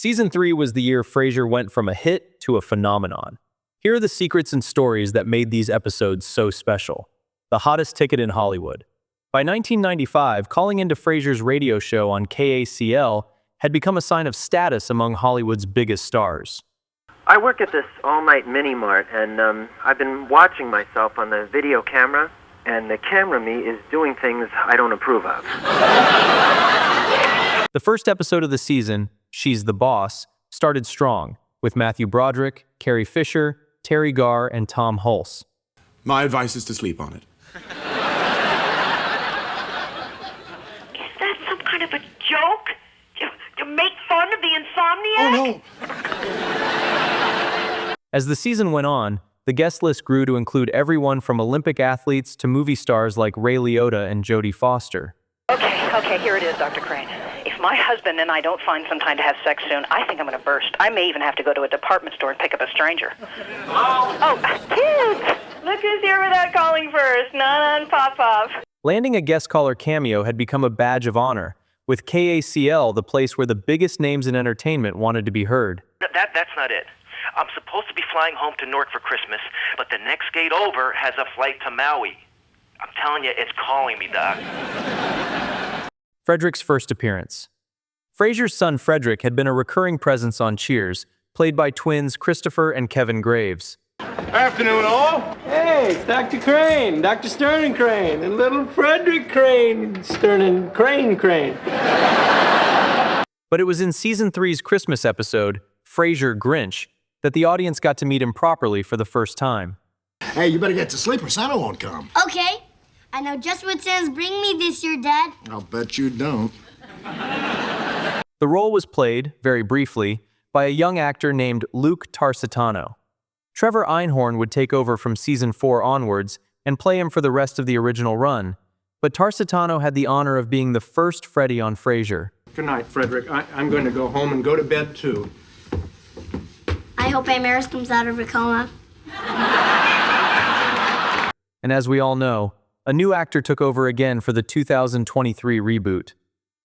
Season 3 was the year Frasier went from a hit to a phenomenon. Here are the secrets and stories that made these episodes so special. The hottest ticket in Hollywood. By 1995, calling into Frasier's radio show on KACL had become a sign of status among Hollywood's biggest stars. I work at this all-night mini-mart, and I've been watching myself on the video camera, and the camera me is doing things I don't approve of. The first episode of the season, She's the Boss, started strong, with Matthew Broderick, Carrie Fisher, Terry Garr, and Tom Hulse. My advice is to sleep on it. Is that some kind of a joke? To make fun of the insomniac? Oh, no. As the season went on, the guest list grew to include everyone from Olympic athletes to movie stars like Ray Liotta and Jodie Foster. Okay, here it is, Dr. Crane. If my husband and I don't find some time to have sex soon, I think I'm going to burst. I may even have to go to a department store and pick up a stranger. Oh, kids! Look who's here without calling first. None on Pop-Pop. Landing a guest caller cameo had become a badge of honor, with KACL the place where the biggest names in entertainment wanted to be heard. That's not it. I'm supposed to be flying home to Newark for Christmas, but the next gate over has a flight to Maui. I'm telling you, it's calling me, Doc. Frederick's first appearance. Frasier's son Frederick had been a recurring presence on Cheers, played by twins Christopher and Kevin Graves. Afternoon, all. Hey, it's Dr. Crane, Dr. Stern and Crane, and little Frederick Crane, Stern and Crane. But it was in Season 3's Christmas episode, Frasier Grinch, that the audience got to meet him properly for the first time. Hey, you better get to sleep or Santa won't come. Okay. I know just what Santa's bringing me this year, Dad. I'll bet you don't. The role was played, very briefly, by a young actor named Luke Tarsitano. Trevor Einhorn would take over from Season 4 onwards and play him for the rest of the original run, but Tarsitano had the honor of being the first Freddy on Frasier. Good night, Frederick. I'm going to go home and go to bed, too. I hope Amaris comes out of her coma. And as we all know, a new actor took over again for the 2023 reboot.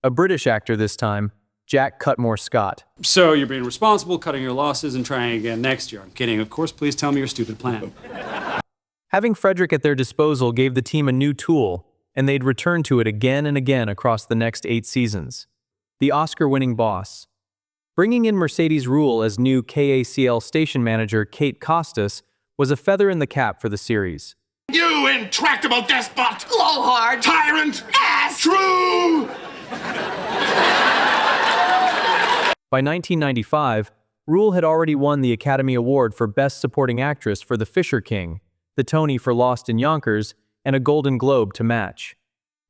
A British actor this time, Jack Cutmore Scott. So you're being responsible, cutting your losses, and trying again next year. I'm kidding. Of course, please tell me your stupid plan. Having Frederick at their disposal gave the team a new tool, and they'd return to it again and again across the next 8 seasons. The Oscar-winning boss. Bringing in Mercedes Ruehl as new KACL station manager Kate Costas was a feather in the cap for the series. You intractable despot! Blowhard! Tyrant! Ass! True! By 1995, Ruehl had already won the Academy Award for Best Supporting Actress for The Fisher King, the Tony for Lost in Yonkers, and a Golden Globe to match.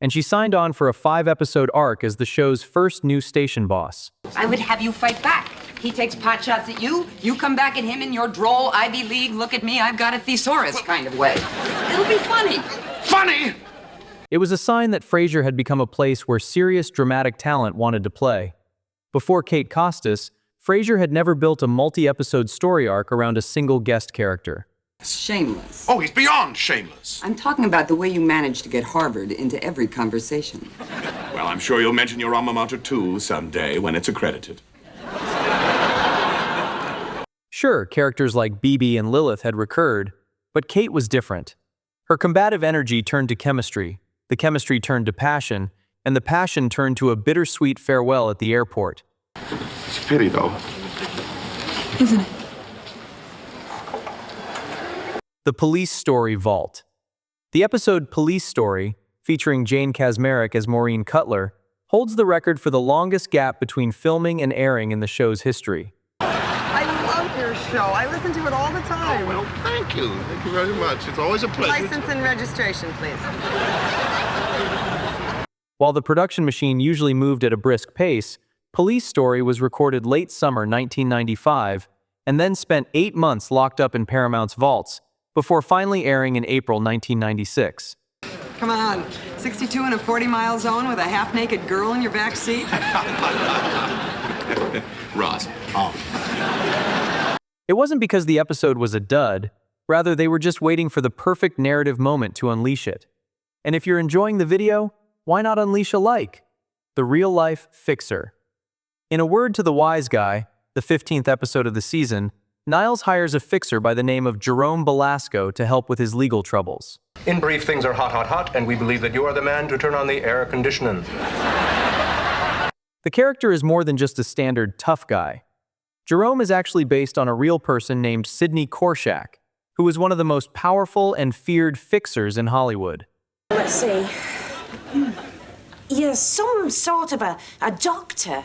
And she signed on for a 5-episode arc as the show's first new station boss. I would have you fight back. He takes pot shots at you, you come back at him in your droll Ivy League, look at me, I've got a thesaurus kind of way. It'll be funny. Funny! It was a sign that Frasier had become a place where serious dramatic talent wanted to play. Before Kate Costas, Frasier had never built a multi-episode story arc around a single guest character. Shameless. Oh, he's beyond shameless. I'm talking about the way you managed to get Harvard into every conversation. Well, I'm sure you'll mention your alma mater too someday when it's accredited. Sure, characters like Bibi and Lilith had recurred, but Kate was different. Her combative energy turned to chemistry, the chemistry turned to passion, and the passion turned to a bittersweet farewell at the airport. It's a pity, though. Isn't it? The Police Story Vault. The episode Police Story, featuring Jane Kaczmarek as Maureen Cutler, holds the record for the longest gap between filming and airing in the show's history. I love your show. I listen to it all the time. Oh, well, thank you. Thank you very much. It's always a pleasure. License and registration, please. While the production machine usually moved at a brisk pace, Police Story was recorded late summer 1995 and then spent 8 months locked up in Paramount's vaults before finally airing in April 1996. Come on, 62 in a 40-mile zone with a half-naked girl in your back seat? Ross. Oh. It wasn't because the episode was a dud, rather they were just waiting for the perfect narrative moment to unleash it. And if you're enjoying the video, why not unleash a like? The real-life fixer. In a word to the wise guy, the 15th episode of the season, Niles hires a fixer by the name of Jerome Belasco to help with his legal troubles. In brief, things are hot, hot, hot, and we believe that you are the man to turn on the air conditioning. The character is more than just a standard tough guy. Jerome is actually based on a real person named Sidney Korshak, who was one of the most powerful and feared fixers in Hollywood. Let's see. You're some sort of a doctor.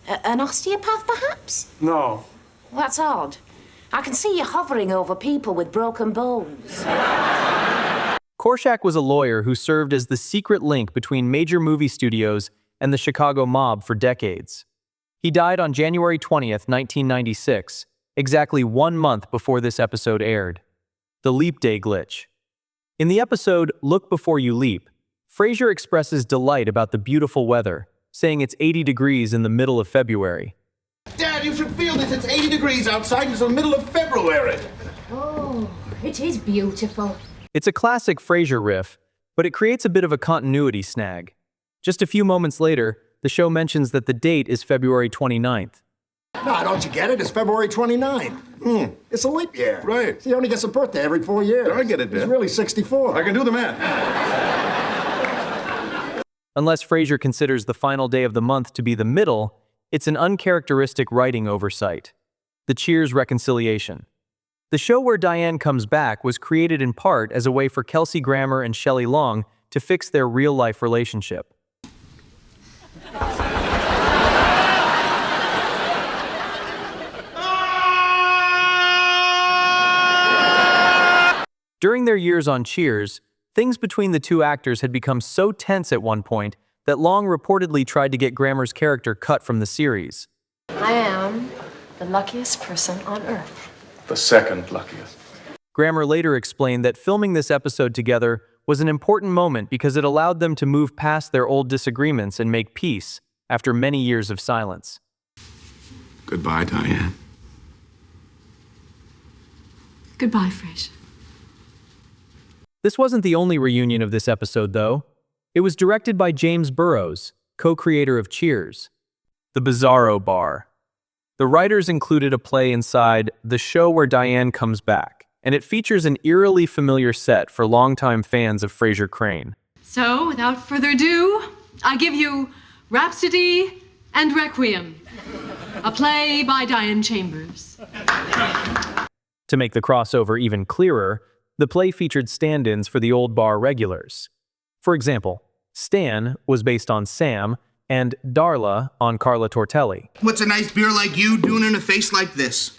An osteopath, perhaps? No. Well, that's odd. I can see you hovering over people with broken bones. Korshak was a lawyer who served as the secret link between major movie studios and the Chicago mob for decades. He died on January 20th, 1996, exactly 1 month before this episode aired. The Leap Day Glitch. In the episode Look Before You Leap, Frasier expresses delight about the beautiful weather, saying it's 80 degrees in the middle of February. Dad, you should feel this. It's 80 degrees outside. It's the middle of February. Oh, it is beautiful. It's a classic Frasier riff, but it creates a bit of a continuity snag. Just a few moments later, the show mentions that the date is February 29th. No, don't you get it? It's February 29th. It's a leap year. Right. So he only gets a birthday every 4 years. I get it, Dad. It's really 64. I can do the math. Unless Frasier considers the final day of the month to be the middle, it's an uncharacteristic writing oversight. The Cheers reconciliation. The show where Diane comes back was created in part as a way for Kelsey Grammer and Shelley Long to fix their real-life relationship. During their years on Cheers, things between the two actors had become so tense at one point that Long reportedly tried to get Grammer's character cut from the series. I am the luckiest person on earth. The second luckiest. Grammer later explained that filming this episode together was an important moment because it allowed them to move past their old disagreements and make peace after many years of silence. Goodbye, Diane. Goodbye, Frasier. This wasn't the only reunion of this episode, though. It was directed by James Burrows, co-creator of Cheers. The Bizarro Bar. The writers included a play inside The Show Where Diane Comes Back, and it features an eerily familiar set for longtime fans of Frasier Crane. So, without further ado, I give you Rhapsody and Requiem, a play by Diane Chambers. To make the crossover even clearer, the play featured stand-ins for the old bar regulars. For example, Stan was based on Sam, and Darla on Carla Tortelli. What's a nice beer like you doing in a face like this?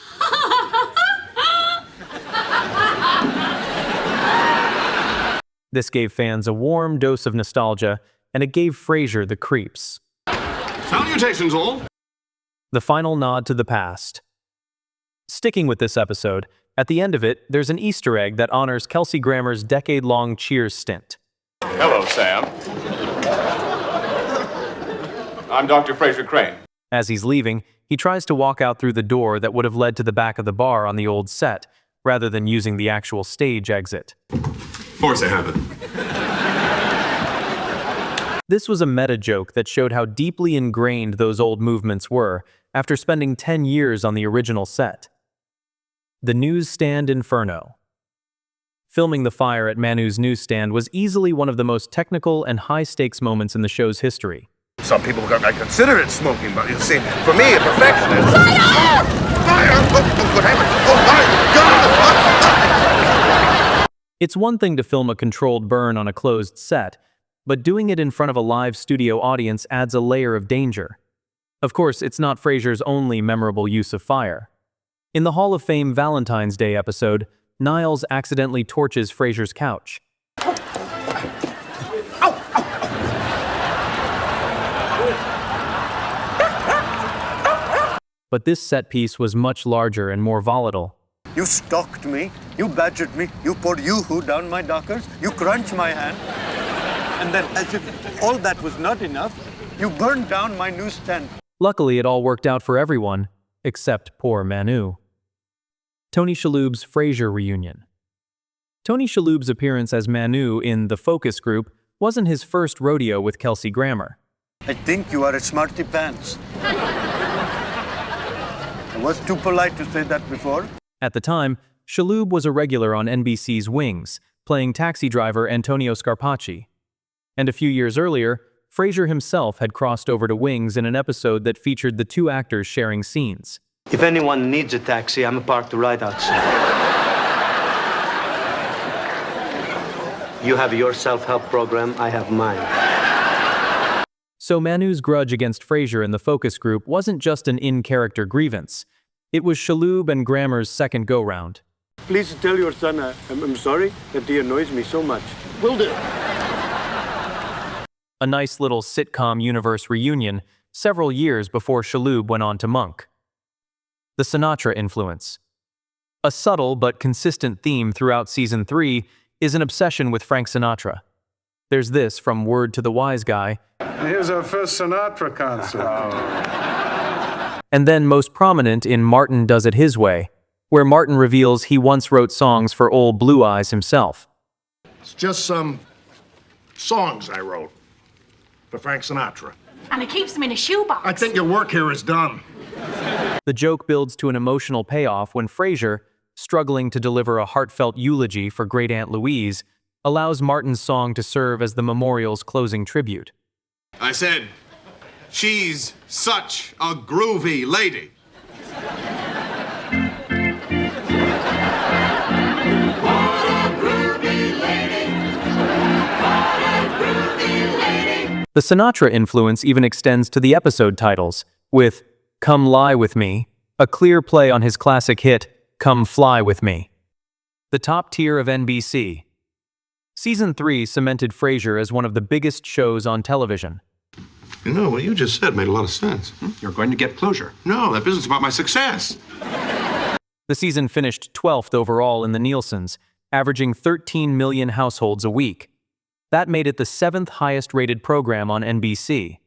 This gave fans a warm dose of nostalgia, and it gave Frasier the creeps. Salutations, all. The final nod to the past. Sticking with this episode, at the end of it, there's an Easter egg that honors Kelsey Grammer's decade-long Cheers stint. Hello, Sam. I'm Dr. Frasier Crane. As he's leaving, he tries to walk out through the door that would have led to the back of the bar on the old set, rather than using the actual stage exit. Force a habit. This was a meta joke that showed how deeply ingrained those old movements were after spending 10 years on the original set. The Newsstand Inferno. Filming the fire at Manu's newsstand was easily one of the most technical and high-stakes moments in the show's history. Some people might consider it smoking, but you see, for me, a perfectionist. Fire! Fire! Oh, what happened? Oh, my God! It's one thing to film a controlled burn on a closed set, but doing it in front of a live studio audience adds a layer of danger. Of course, it's not Frasier's only memorable use of fire. In the Hall of Fame Valentine's Day episode, Niles accidentally torches Frasier's couch. But this set piece was much larger and more volatile. You stalked me, you badgered me, you poured yoo-hoo down my dockers, you crunched my hand, and then, as if all that was not enough, you burned down my newsstand. Luckily, it all worked out for everyone, except poor Manu. Tony Shalhoub's Frasier reunion. Tony Shalhoub's appearance as Manu in The Focus Group wasn't his first rodeo with Kelsey Grammer. I think you are a smarty pants. I was too polite to say that before. At the time, Shalhoub was a regular on NBC's Wings, playing taxi driver Antonio Scarpacci. And a few years earlier, Frasier himself had crossed over to Wings in an episode that featured the two actors sharing scenes. If anyone needs a taxi, I'm parked right outside. You have your self-help program, I have mine. So Manu's grudge against Frasier in the focus group wasn't just an in-character grievance. It was Shalhoub and Grammer's second go-round. Please tell your son I'm sorry that he annoys me so much. Will do. A nice little sitcom universe reunion several years before Shalhoub went on to Monk. The Sinatra influence. A subtle but consistent theme throughout Season 3 is an obsession with Frank Sinatra. There's this from Word to the Wise Guy. Here's our first Sinatra concert. And then most prominent in Martin Does It His Way, where Martin reveals he once wrote songs for old Blue Eyes himself. It's just some songs I wrote for Frank Sinatra. And it keeps them in a shoebox. I think your work here is done. The joke builds to an emotional payoff when Frasier, struggling to deliver a heartfelt eulogy for Great Aunt Louise, allows Martin's song to serve as the memorial's closing tribute. I said, she's such a groovy lady. The Sinatra influence even extends to the episode titles, with Come Lie With Me, a clear play on his classic hit, Come Fly With Me. The top tier of NBC. Season 3 cemented Frasier as one of the biggest shows on television. You know, what you just said made a lot of sense. You're going to get closure. No, that business is about my success. The season finished 12th overall in the Nielsen's, averaging 13 million households a week. That made it the 7th highest rated program on NBC.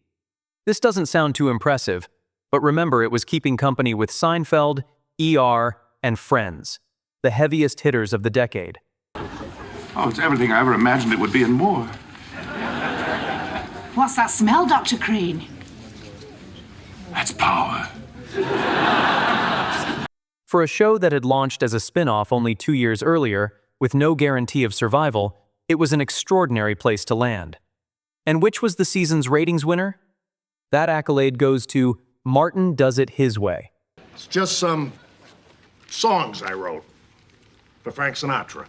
This doesn't sound too impressive, but remember it was keeping company with Seinfeld, ER, and Friends, the heaviest hitters of the decade. Oh, it's everything I ever imagined it would be and more. What's that smell, Dr. Crane? That's power. For a show that had launched as a spin-off only 2 years earlier, with no guarantee of survival, it was an extraordinary place to land. And which was the season's ratings winner? That accolade goes to Martin Does It His Way. It's just some songs I wrote for Frank Sinatra.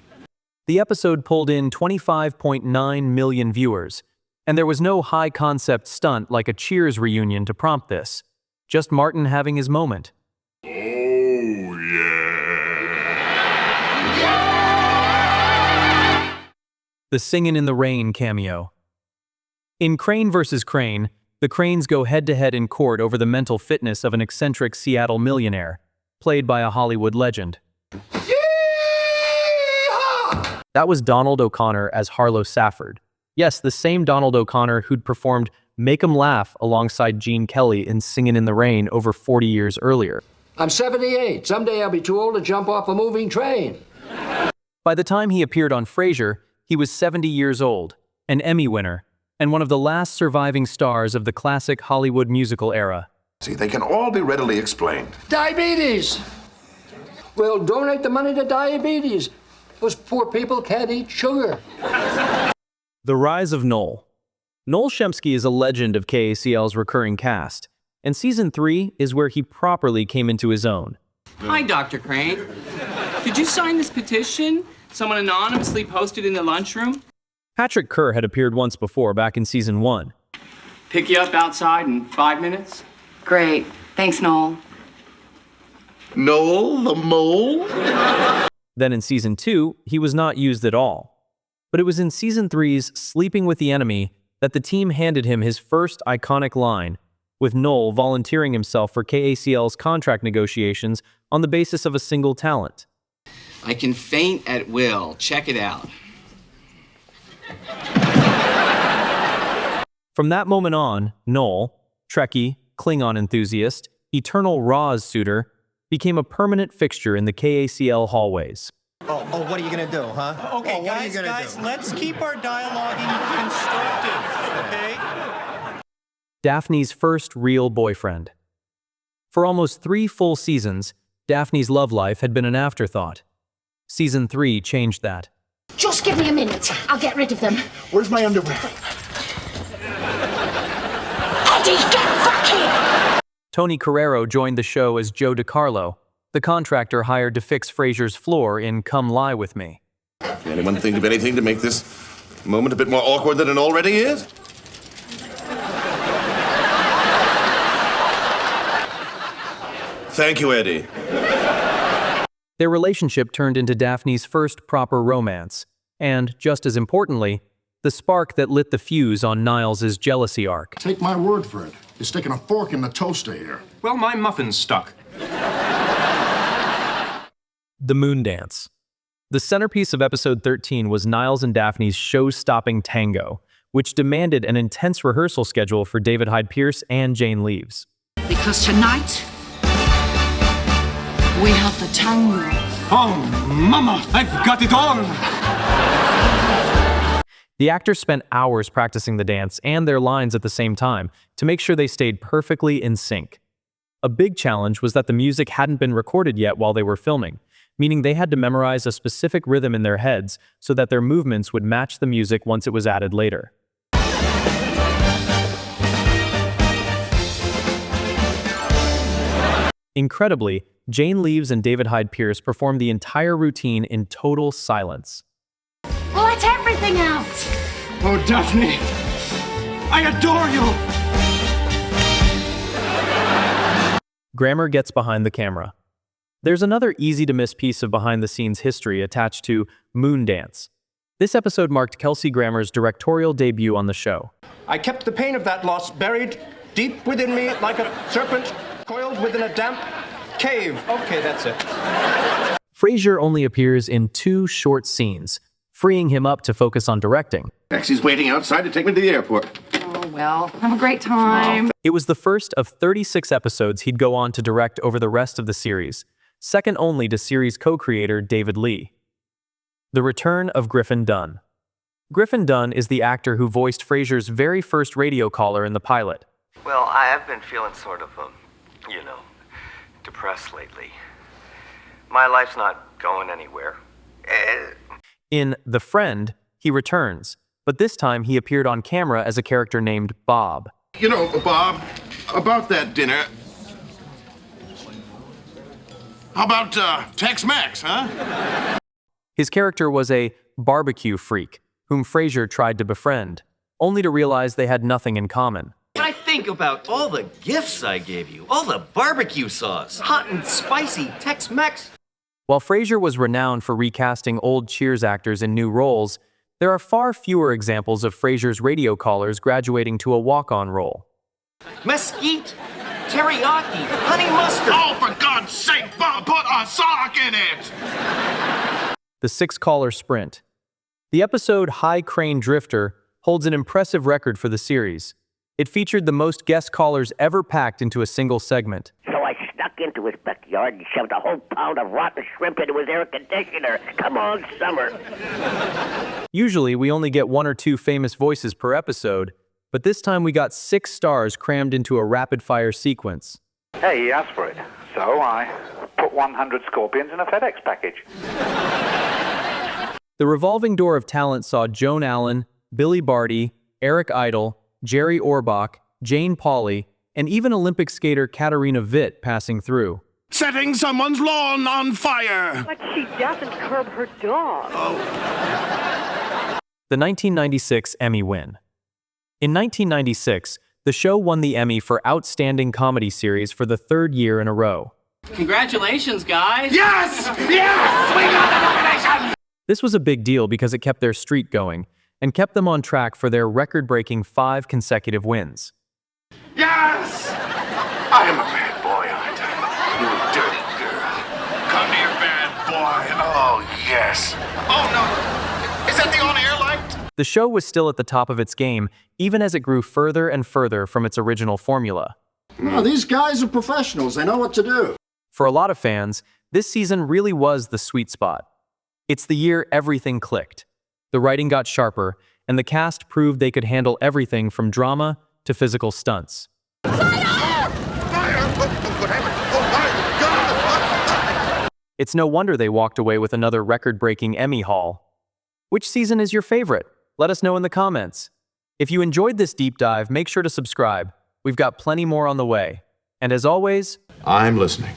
The episode pulled in 25.9 million viewers, and there was no high-concept stunt like a Cheers reunion to prompt this. Just Martin having his moment. Oh, yeah. The Singin' in the Rain cameo. In Crane vs. Crane, the Cranes go head-to-head in court over the mental fitness of an eccentric Seattle millionaire, played by a Hollywood legend. That was Donald O'Connor as Harlow Safford. Yes, the same Donald O'Connor who'd performed Make 'Em Laugh alongside Gene Kelly in Singin' in the Rain over 40 years earlier. I'm 78. Someday I'll be too old to jump off a moving train. By the time he appeared on Frasier, he was 70 years old, an Emmy winner, and one of the last surviving stars of the classic Hollywood musical era. See, they can all be readily explained. Diabetes! We'll donate the money to diabetes. Those poor people can't eat sugar. The rise of Noel. Noel Shempsky is a legend of KACL's recurring cast, and Season 3 is where he properly came into his own. Hi, Dr. Crane. Did you sign this petition someone anonymously posted in the lunchroom? Patrick Kerr had appeared once before back in Season 1. Pick you up outside in 5 minutes? Great. Thanks, Noel. Noel the mole? Then in Season 2, he was not used at all. But it was in Season 3's Sleeping with the Enemy that the team handed him his first iconic line, with Noel volunteering himself for KACL's contract negotiations on the basis of a single talent. I can faint at will. Check it out. From that moment on, Noel, Trekkie, Klingon enthusiast, eternal Roz suitor, became a permanent fixture in the KACL hallways. Oh, what are you gonna do, huh? Okay, guys, let's keep our dialoguing constructive, okay? Daphne's first real boyfriend. For almost 3 full seasons, Daphne's love life had been an afterthought. Season 3 changed that. Just give me a minute. I'll get rid of them. Where's my underwear? Eddie, get back here! Tony Carrero joined the show as Joe DiCarlo, the contractor hired to fix Frasier's floor in Come Lie With Me. Can anyone think of anything to make this moment a bit more awkward than it already is? Thank you, Eddie. Their relationship turned into Daphne's first proper romance, and, just as importantly, the spark that lit the fuse on Niles' jealousy arc. Take my word for it. You're sticking a fork in the toaster here. Well, my muffin's stuck. The Moon Dance. The centerpiece of episode 13 was Niles and Daphne's show-stopping tango, which demanded an intense rehearsal schedule for David Hyde Pierce and Jane Leeves. Because tonight, we have the tango. Oh, Mama, I've got it on! The actors spent hours practicing the dance and their lines at the same time to make sure they stayed perfectly in sync. A big challenge was that the music hadn't been recorded yet while they were filming, meaning they had to memorize a specific rhythm in their heads so that their movements would match the music once it was added later. Incredibly, Jane Leeves and David Hyde Pierce performed the entire routine in total silence. Let everything out! Oh, Daphne, I adore you! Grammer gets behind the camera. There's another easy-to-miss piece of behind-the-scenes history attached to Moon Dance. This episode marked Kelsey Grammer's directorial debut on the show. I kept the pain of that loss buried deep within me like a serpent coiled within a damp cave. Okay, that's it. Frasier only appears in 2 short scenes, freeing him up to focus on directing. Taxi's waiting outside to take me to the airport. Oh, well, have a great time. It was the first of 36 episodes he'd go on to direct over the rest of the series, second only to series co-creator David Lee. The return of Griffin Dunn. Griffin Dunn is the actor who voiced Frasier's very first radio caller in the pilot. Well, I've been feeling sort of, depressed lately. My life's not going anywhere. In The Friend, he returns, but this time he appeared on camera as a character named Bob. You know, Bob, about that dinner, how about Tex-Mex, huh? His character was a barbecue freak, whom Frasier tried to befriend, only to realize they had nothing in common. I think about all the gifts I gave you, all the barbecue sauce, hot and spicy Tex-Mex. While Frasier was renowned for recasting old Cheers actors in new roles, there are far fewer examples of Frasier's radio callers graduating to a walk-on role. Mesquite, teriyaki, honey mustard. Oh, for God's sake, Bob, put a sock in it! The 6-caller sprint. The episode High Crane Drifter holds an impressive record for the series. It featured the most guest callers ever packed into a single segment. So I snuck into his backyard and shoved a whole pound of rotten shrimp into his air conditioner. Come on, summer. Usually, we only get 1 or 2 famous voices per episode, but this time we got 6 stars crammed into a rapid-fire sequence. Hey, he asked for it, so I put 100 scorpions in a FedEx package. The revolving door of talent saw Joan Allen, Billy Barty, Eric Idle, Jerry Orbach, Jane Pauley, and even Olympic skater Katarina Witt passing through. Setting someone's lawn on fire! But she doesn't curb her dog. The 1996 Emmy win. In 1996, the show won the Emmy for Outstanding Comedy Series for the 3rd year in a row. Congratulations, guys! Yes! Yes! We got the nomination! This was a big deal because it kept their streak going and kept them on track for their record-breaking 5 consecutive wins. Yes! I am a bad boy, aren't I? You dirty girl. Come here, bad boy. Oh, yes. Oh, no. Is that the on-air light? The show was still at the top of its game, even as it grew further and further from its original formula. No, these guys are professionals. They know what to do. For a lot of fans, this season really was the sweet spot. It's the year everything clicked. The writing got sharper, and the cast proved they could handle everything from drama to physical stunts. Fire! Oh, good heavens. It's no wonder they walked away with another record-breaking Emmy haul. Which season is your favorite? Let us know in the comments. If you enjoyed this deep dive, make sure to subscribe. We've got plenty more on the way. And as always, I'm listening.